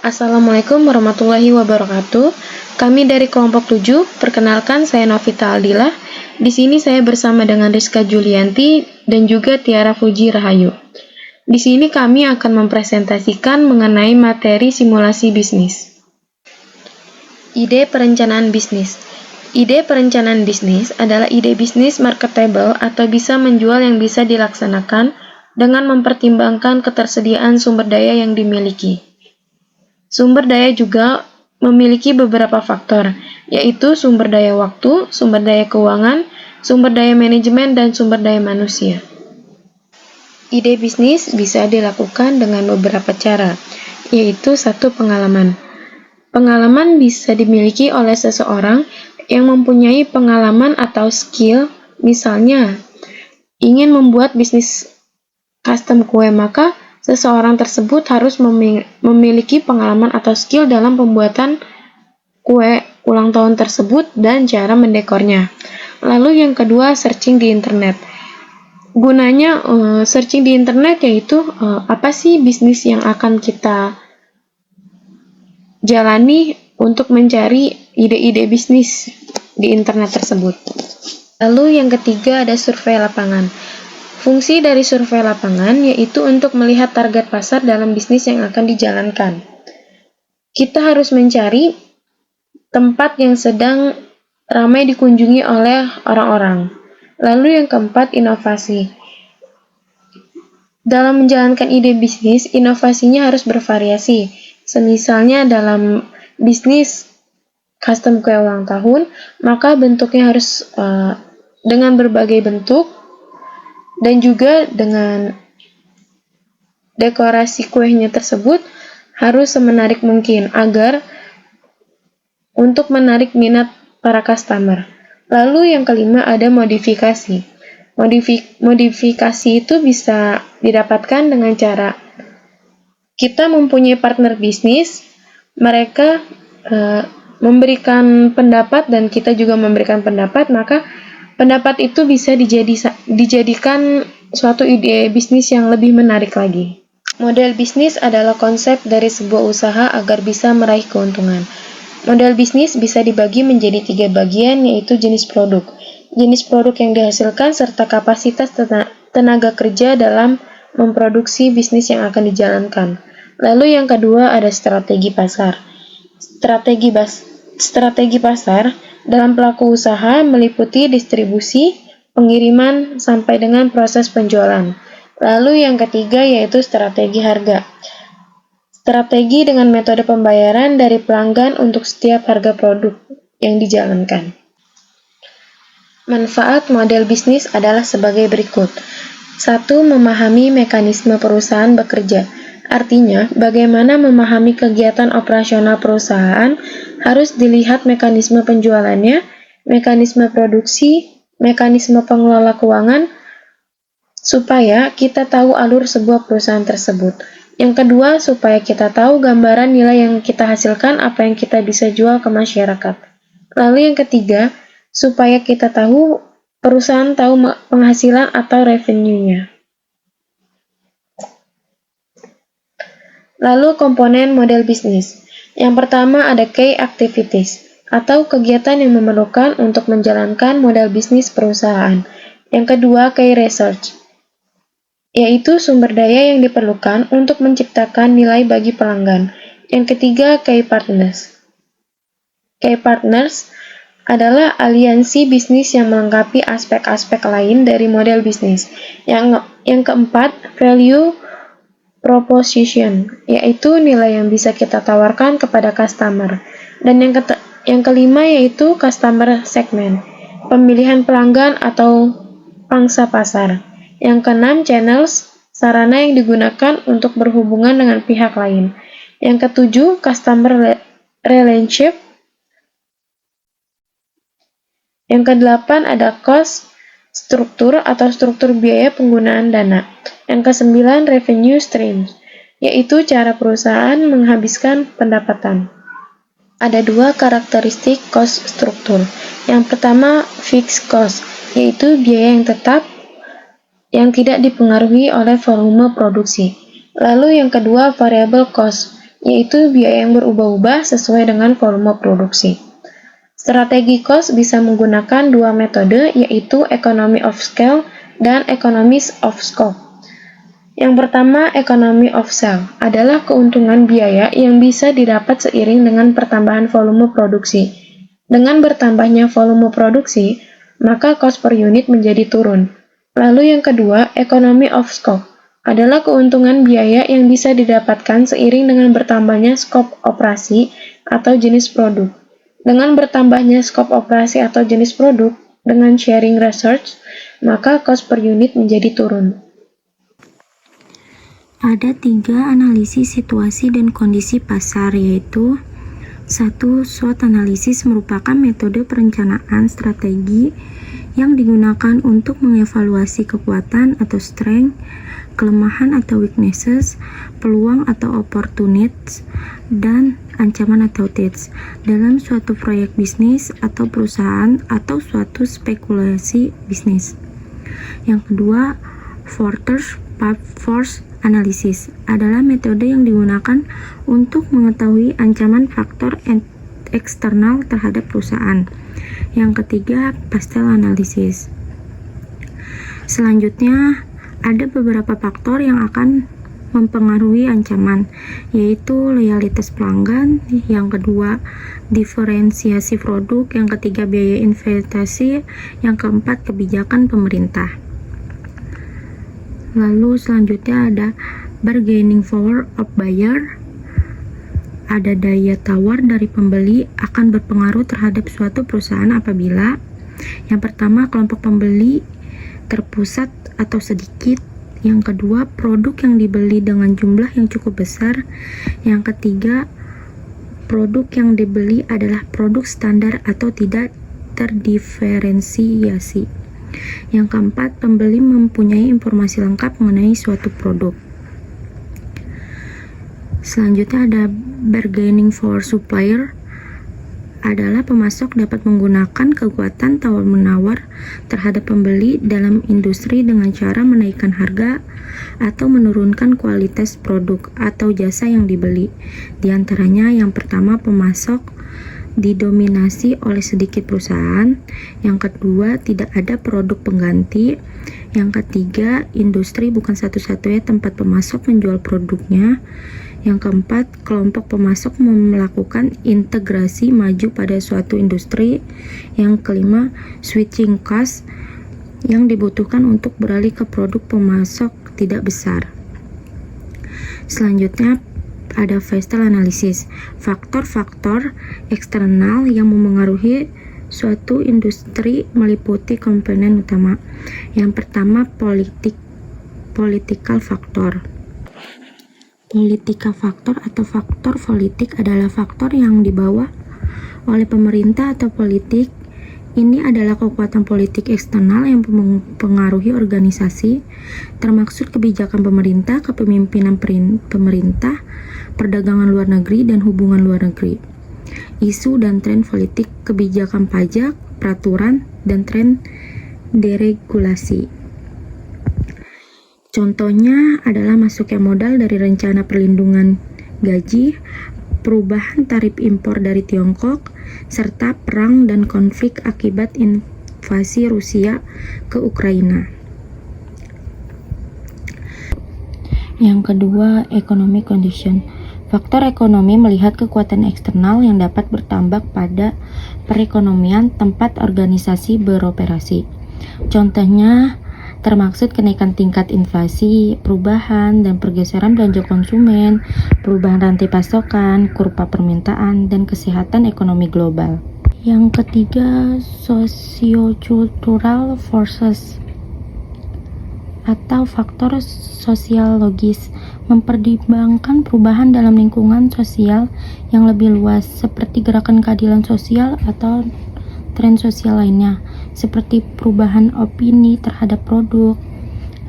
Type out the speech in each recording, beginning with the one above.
Assalamualaikum warahmatullahi wabarakatuh. Kami dari kelompok 7, perkenalkan saya Novita Aldila. Di sini saya bersama dengan Rizka Julianti dan juga Tiara Fuji Rahayu. Di sini kami akan mempresentasikan mengenai materi simulasi bisnis. Ide perencanaan bisnis. Ide perencanaan bisnis adalah ide bisnis marketable atau bisa menjual yang bisa dilaksanakan dengan mempertimbangkan ketersediaan sumber daya yang dimiliki. Sumber daya juga memiliki beberapa faktor, yaitu sumber daya waktu, sumber daya keuangan, sumber daya manajemen, dan sumber daya manusia. Ide bisnis bisa dilakukan dengan beberapa cara, yaitu satu pengalaman. Pengalaman bisa dimiliki oleh seseorang yang mempunyai pengalaman atau skill, misalnya ingin membuat bisnis custom kue, maka seseorang tersebut harus memiliki pengalaman atau skill dalam pembuatan kue ulang tahun tersebut dan cara mendekornya. Lalu yang kedua, searching di internet. Gunanya searching di internet yaitu apa sih bisnis yang akan kita jalani untuk mencari ide-ide bisnis di internet tersebut. Lalu yang ketiga ada survei lapangan. Fungsi dari survei lapangan yaitu untuk melihat target pasar dalam bisnis yang akan dijalankan. Kita harus mencari tempat yang sedang ramai dikunjungi oleh orang-orang. Lalu yang keempat, inovasi. Dalam menjalankan ide bisnis, inovasinya harus bervariasi. Semisalnya dalam bisnis custom kue ulang tahun, maka bentuknya harus dengan berbagai bentuk, dan juga dengan dekorasi kuenya tersebut harus semenarik mungkin agar untuk menarik minat para customer. Lalu yang kelima ada modifikasi. Modifikasi itu bisa didapatkan dengan cara kita mempunyai partner bisnis, mereka memberikan pendapat dan kita juga memberikan pendapat, maka pendapat itu bisa dijadikan suatu ide bisnis yang lebih menarik lagi. Model bisnis adalah konsep dari sebuah usaha agar bisa meraih keuntungan. Model bisnis bisa dibagi menjadi 3 bagian, yaitu jenis produk yang dihasilkan, serta kapasitas tenaga kerja dalam memproduksi bisnis yang akan dijalankan. Lalu yang kedua ada strategi pasar. Strategi pasar dalam pelaku usaha meliputi distribusi, pengiriman, sampai dengan proses penjualan. Lalu yang ketiga yaitu strategi harga. Strategi dengan metode pembayaran dari pelanggan untuk setiap harga produk yang dijalankan. Manfaat model bisnis adalah sebagai berikut. 1. Memahami mekanisme perusahaan bekerja. Artinya, bagaimana memahami kegiatan operasional perusahaan harus dilihat mekanisme penjualannya, mekanisme produksi, mekanisme pengelola keuangan, supaya kita tahu alur sebuah perusahaan tersebut. Yang kedua, supaya kita tahu gambaran nilai yang kita hasilkan, apa yang kita bisa jual ke masyarakat. Lalu yang ketiga, supaya kita tahu perusahaan tahu penghasilan atau revenue-nya. Lalu komponen model bisnis. Yang pertama ada key activities, atau kegiatan yang memerlukan untuk menjalankan model bisnis perusahaan. Yang kedua, key research, yaitu sumber daya yang diperlukan untuk menciptakan nilai bagi pelanggan. Yang ketiga, key partners. Key partners adalah aliansi bisnis yang melengkapi aspek-aspek lain dari model bisnis. Yang keempat, value proposition, yaitu nilai yang bisa kita tawarkan kepada customer. Dan yang kelima yaitu customer segment, pemilihan pelanggan atau pangsa pasar. Yang keenam, channels, sarana yang digunakan untuk berhubungan dengan pihak lain. Yang ketujuh, customer relationship. Yang kedelapan ada cost struktur atau struktur biaya penggunaan dana. Yang kesembilan, revenue stream, yaitu cara perusahaan menghabiskan pendapatan. Ada 2 karakteristik cost struktur. Yang pertama, fixed cost, yaitu biaya yang tetap yang tidak dipengaruhi oleh volume produksi. Lalu yang kedua, variable cost, yaitu biaya yang berubah-ubah sesuai dengan volume produksi. Strategi cost bisa menggunakan dua metode, yaitu economy of scale dan economies of scope. Yang pertama, economy of scale, adalah keuntungan biaya yang bisa didapat seiring dengan pertambahan volume produksi. Dengan bertambahnya volume produksi, maka cost per unit menjadi turun. Lalu yang kedua, economy of scope, adalah keuntungan biaya yang bisa didapatkan seiring dengan bertambahnya skop operasi atau jenis produk. Dengan bertambahnya skop operasi atau jenis produk, dengan sharing research, maka cost per unit menjadi turun. Ada 3 analisis situasi dan kondisi pasar, yaitu 1. SWOT analisis merupakan metode perencanaan strategi yang digunakan untuk mengevaluasi kekuatan atau strength, kelemahan atau weaknesses, peluang atau opportunities, dan ancaman atau threats dalam suatu proyek bisnis atau perusahaan atau suatu spekulasi bisnis. Yang kedua, Porter's Force Analysis adalah metode yang digunakan untuk mengetahui ancaman faktor eksternal terhadap perusahaan. Yang ketiga, Pastel Analysis. Selanjutnya, ada beberapa faktor yang akan mempengaruhi ancaman, yaitu loyalitas pelanggan, yang kedua, diferensiasi produk, yang ketiga, biaya investasi, yang keempat, kebijakan pemerintah. Lalu selanjutnya ada bargaining power of buyer. Ada daya tawar dari pembeli akan berpengaruh terhadap suatu perusahaan apabila yang pertama, kelompok pembeli terpusat atau sedikit. Yang kedua, produk yang dibeli dengan jumlah yang cukup besar. Yang ketiga, produk yang dibeli adalah produk standar atau tidak terdiferensiasi. Yang keempat, pembeli mempunyai informasi lengkap mengenai suatu produk. Selanjutnya ada bargaining for supplier, adalah pemasok dapat menggunakan kekuatan tawar-menawar terhadap pembeli dalam industri dengan cara menaikkan harga atau menurunkan kualitas produk atau jasa yang dibeli. Di antaranya yang pertama, pemasok didominasi oleh sedikit perusahaan. Yang kedua, tidak ada produk pengganti. Yang ketiga, industri bukan satu-satunya tempat pemasok menjual produknya. Yang keempat, kelompok pemasok melakukan integrasi maju pada suatu industri. Yang kelima, switching cost yang dibutuhkan untuk beralih ke produk pemasok tidak besar. Selanjutnya ada Pastel Analysis, faktor-faktor eksternal yang memengaruhi suatu industri meliputi komponen utama. Yang pertama, political factor. Politika faktor atau faktor politik adalah faktor yang dibawa oleh pemerintah atau politik. Ini adalah kekuatan politik eksternal yang mempengaruhi organisasi, termaksud kebijakan pemerintah, kepemimpinan pemerintah, perdagangan luar negeri, dan hubungan luar negeri. Isu dan tren politik, kebijakan pajak, peraturan, dan tren deregulasi. Contohnya adalah masuknya modal dari rencana perlindungan gaji, perubahan tarif impor dari Tiongkok, serta perang dan konflik akibat invasi Rusia ke Ukraina. Yang kedua, economic condition. Faktor ekonomi melihat kekuatan eksternal yang dapat bertambah pada perekonomian tempat organisasi beroperasi. Contohnya termaksud kenaikan tingkat inflasi, perubahan dan pergeseran belanja konsumen, perubahan rantai pasokan, kurva permintaan, dan kesehatan ekonomi global. Yang ketiga, socio-cultural forces atau faktor sosiologis, mempertimbangkan perubahan dalam lingkungan sosial yang lebih luas, seperti gerakan keadilan sosial atau tren sosial lainnya, seperti perubahan opini terhadap produk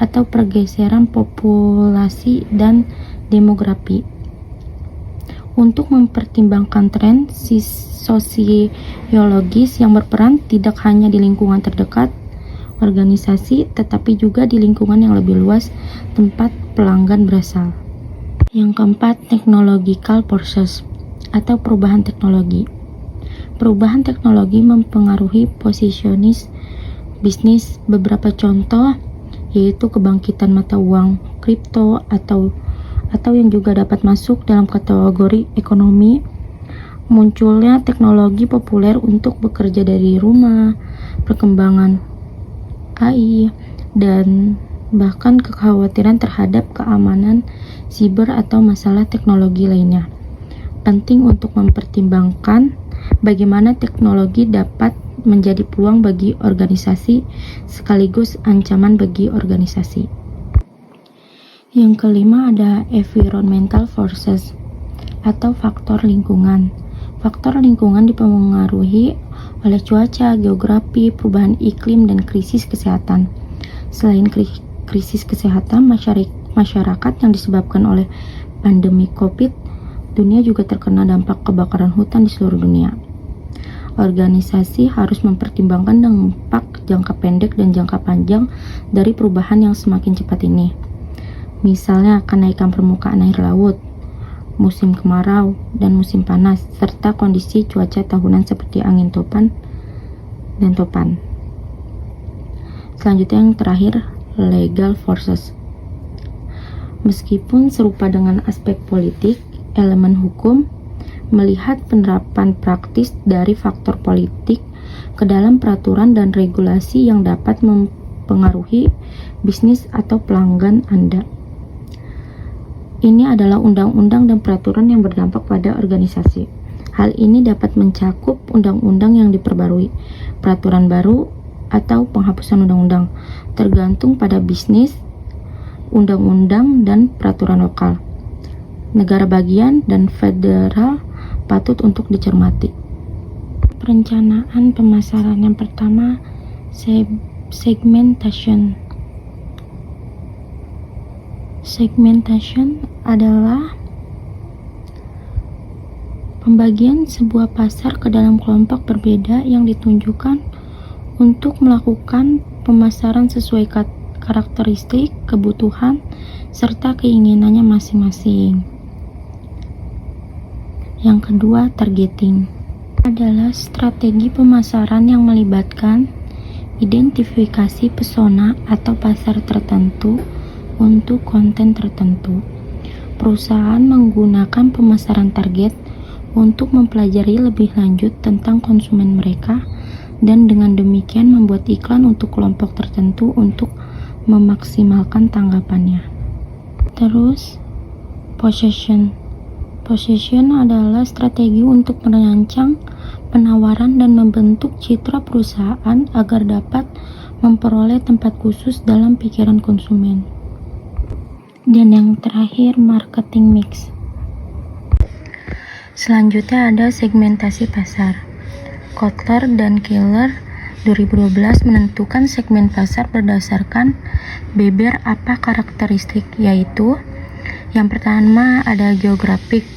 atau pergeseran populasi dan demografi. Untuk mempertimbangkan tren sosiologis yang berperan tidak hanya di lingkungan terdekat organisasi, tetapi juga di lingkungan yang lebih luas tempat pelanggan berasal. Yang keempat, technological process atau perubahan teknologi. Perubahan teknologi mempengaruhi positionis bisnis. Beberapa contoh yaitu kebangkitan mata uang kripto atau yang juga dapat masuk dalam kategori ekonomi, munculnya teknologi populer untuk bekerja dari rumah, perkembangan AI, dan bahkan kekhawatiran terhadap keamanan siber atau masalah teknologi lainnya. Penting untuk mempertimbangkan bagaimana teknologi dapat menjadi peluang bagi organisasi sekaligus ancaman bagi organisasi. Yang kelima ada environmental forces atau faktor lingkungan. Faktor lingkungan dipengaruhi oleh cuaca, geografi, perubahan iklim, dan krisis kesehatan. Selain krisis kesehatan, masyarakat yang disebabkan oleh pandemi COVID, dunia juga terkena dampak kebakaran hutan di seluruh dunia. Organisasi harus mempertimbangkan dampak jangka pendek dan jangka panjang dari perubahan yang semakin cepat ini. Misalnya kenaikan permukaan air laut, musim kemarau dan musim panas, serta kondisi cuaca tahunan seperti angin topan dan topan. Selanjutnya yang terakhir, legal forces. Meskipun serupa dengan aspek politik, elemen hukum melihat penerapan praktis dari faktor politik ke dalam peraturan dan regulasi yang dapat mempengaruhi bisnis atau pelanggan Anda. Ini adalah undang-undang dan peraturan yang berdampak pada organisasi. Hal ini dapat mencakup undang-undang yang diperbarui, peraturan baru, atau penghapusan undang-undang, tergantung pada bisnis, undang-undang, dan peraturan lokal, negara bagian, dan federal patut untuk dicermati. Perencanaan pemasaran yang pertama, segmentation. Segmentation adalah pembagian sebuah pasar ke dalam kelompok berbeda yang ditunjukkan untuk melakukan pemasaran sesuai karakteristik, kebutuhan, serta keinginannya masing-masing. Yang kedua, targeting adalah strategi pemasaran yang melibatkan identifikasi pesona atau pasar tertentu untuk konten tertentu. Perusahaan menggunakan pemasaran target untuk mempelajari lebih lanjut tentang konsumen mereka dan dengan demikian membuat iklan untuk kelompok tertentu untuk memaksimalkan tanggapannya. Terus, position. Position adalah strategi untuk merancang penawaran dan membentuk citra perusahaan agar dapat memperoleh tempat khusus dalam pikiran konsumen. Dan yang terakhir, marketing mix. Selanjutnya ada segmentasi pasar. Kotler dan Keller 2012 menentukan segmen pasar berdasarkan beberapa karakteristik, yaitu yang pertama ada geografik,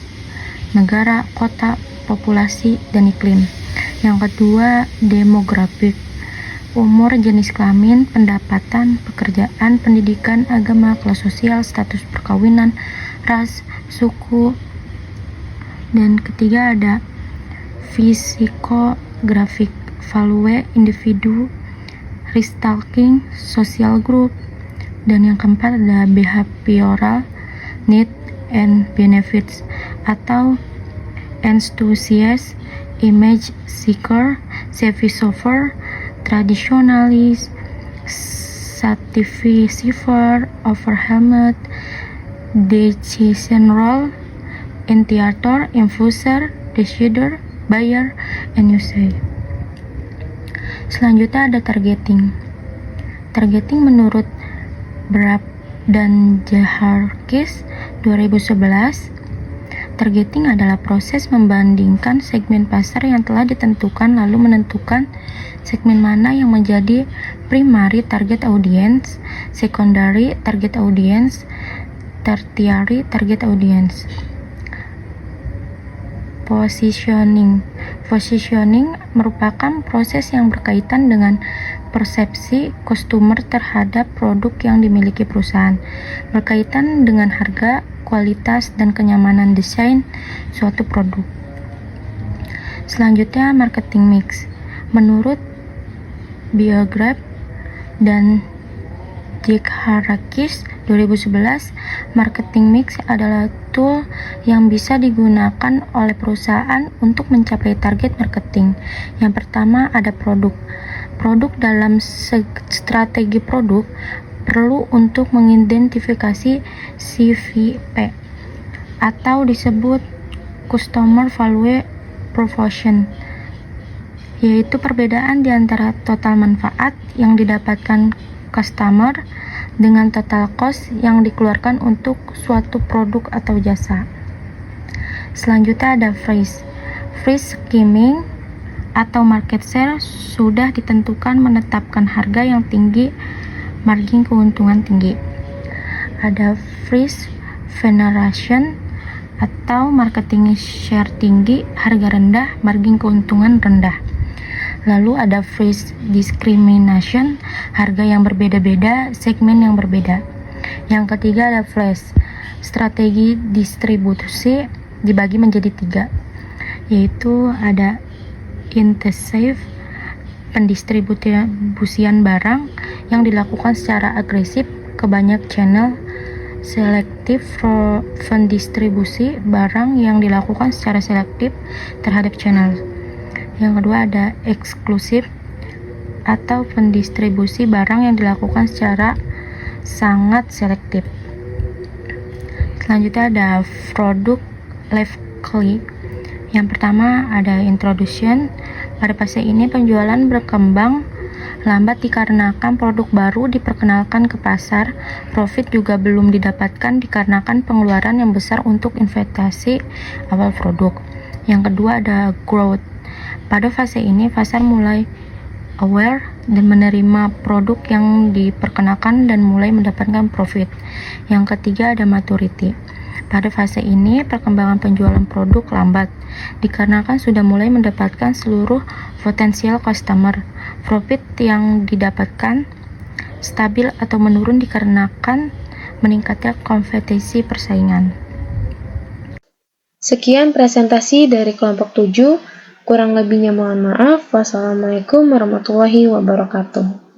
negara, kota, populasi, dan iklim. Yang kedua, demografik, umur, jenis kelamin, pendapatan, pekerjaan, pendidikan, agama, kelas sosial, status perkawinan, ras, suku. Dan ketiga ada psikografik, value individu, ristalking, social group. Dan yang keempat ada behavioral, need and benefits atau enthusiast, image seeker, satisfier, traditionalist, satisfier, overwhelmed, decision role, initiator, infuser, decider, buyer, and user. Selanjutnya ada targeting. Targeting menurut Brab dan Jaharkis 2011, targeting adalah proses membandingkan segmen pasar yang telah ditentukan lalu menentukan segmen mana yang menjadi primary target audience, secondary target audience, tertiary target audience. Positioning. Positioning merupakan proses yang berkaitan dengan persepsi customer terhadap produk yang dimiliki perusahaan, berkaitan dengan harga, kualitas, dan kenyamanan desain suatu produk. Selanjutnya, marketing mix. Menurut Biograph dan Jekharakis 2011, marketing mix adalah tool yang bisa digunakan oleh perusahaan untuk mencapai target marketing. Yang pertama ada produk. Produk dalam strategi produk perlu untuk mengidentifikasi CVP atau disebut Customer Value Proposition, yaitu perbedaan di antara total manfaat yang didapatkan customer dengan total cost yang dikeluarkan untuk suatu produk atau jasa. Selanjutnya ada freeze. Freeze skimming atau market share sudah ditentukan menetapkan harga yang tinggi, margin keuntungan tinggi. Ada freeze veneration atau marketing share tinggi, harga rendah, margin keuntungan rendah. Lalu ada freeze discrimination, harga yang berbeda-beda, segmen yang berbeda. Yang ketiga ada flash. Strategi distribusi dibagi menjadi 3, yaitu ada intensive, pendistribusian barang yang dilakukan secara agresif ke banyak channel, selektif pendistribusi barang yang dilakukan secara selektif terhadap channel. Yang kedua ada eksklusif atau pendistribusi barang yang dilakukan secara sangat selektif. Selanjutnya ada product life cycle. Yang pertama ada introduction. Pada fase ini penjualan berkembang lambat dikarenakan produk baru diperkenalkan ke pasar. Profit juga belum didapatkan dikarenakan pengeluaran yang besar untuk investasi awal produk. Yang kedua ada growth. Pada fase ini, pasar mulai aware dan menerima produk yang diperkenalkan dan mulai mendapatkan profit. Yang ketiga ada maturity. Pada fase ini, perkembangan penjualan produk lambat, dikarenakan sudah mulai mendapatkan seluruh potensial customer. Profit yang didapatkan stabil atau menurun dikarenakan meningkatnya kompetisi persaingan. Sekian presentasi dari kelompok 7. Kurang lebihnya mohon maaf. Wassalamualaikum warahmatullahi wabarakatuh.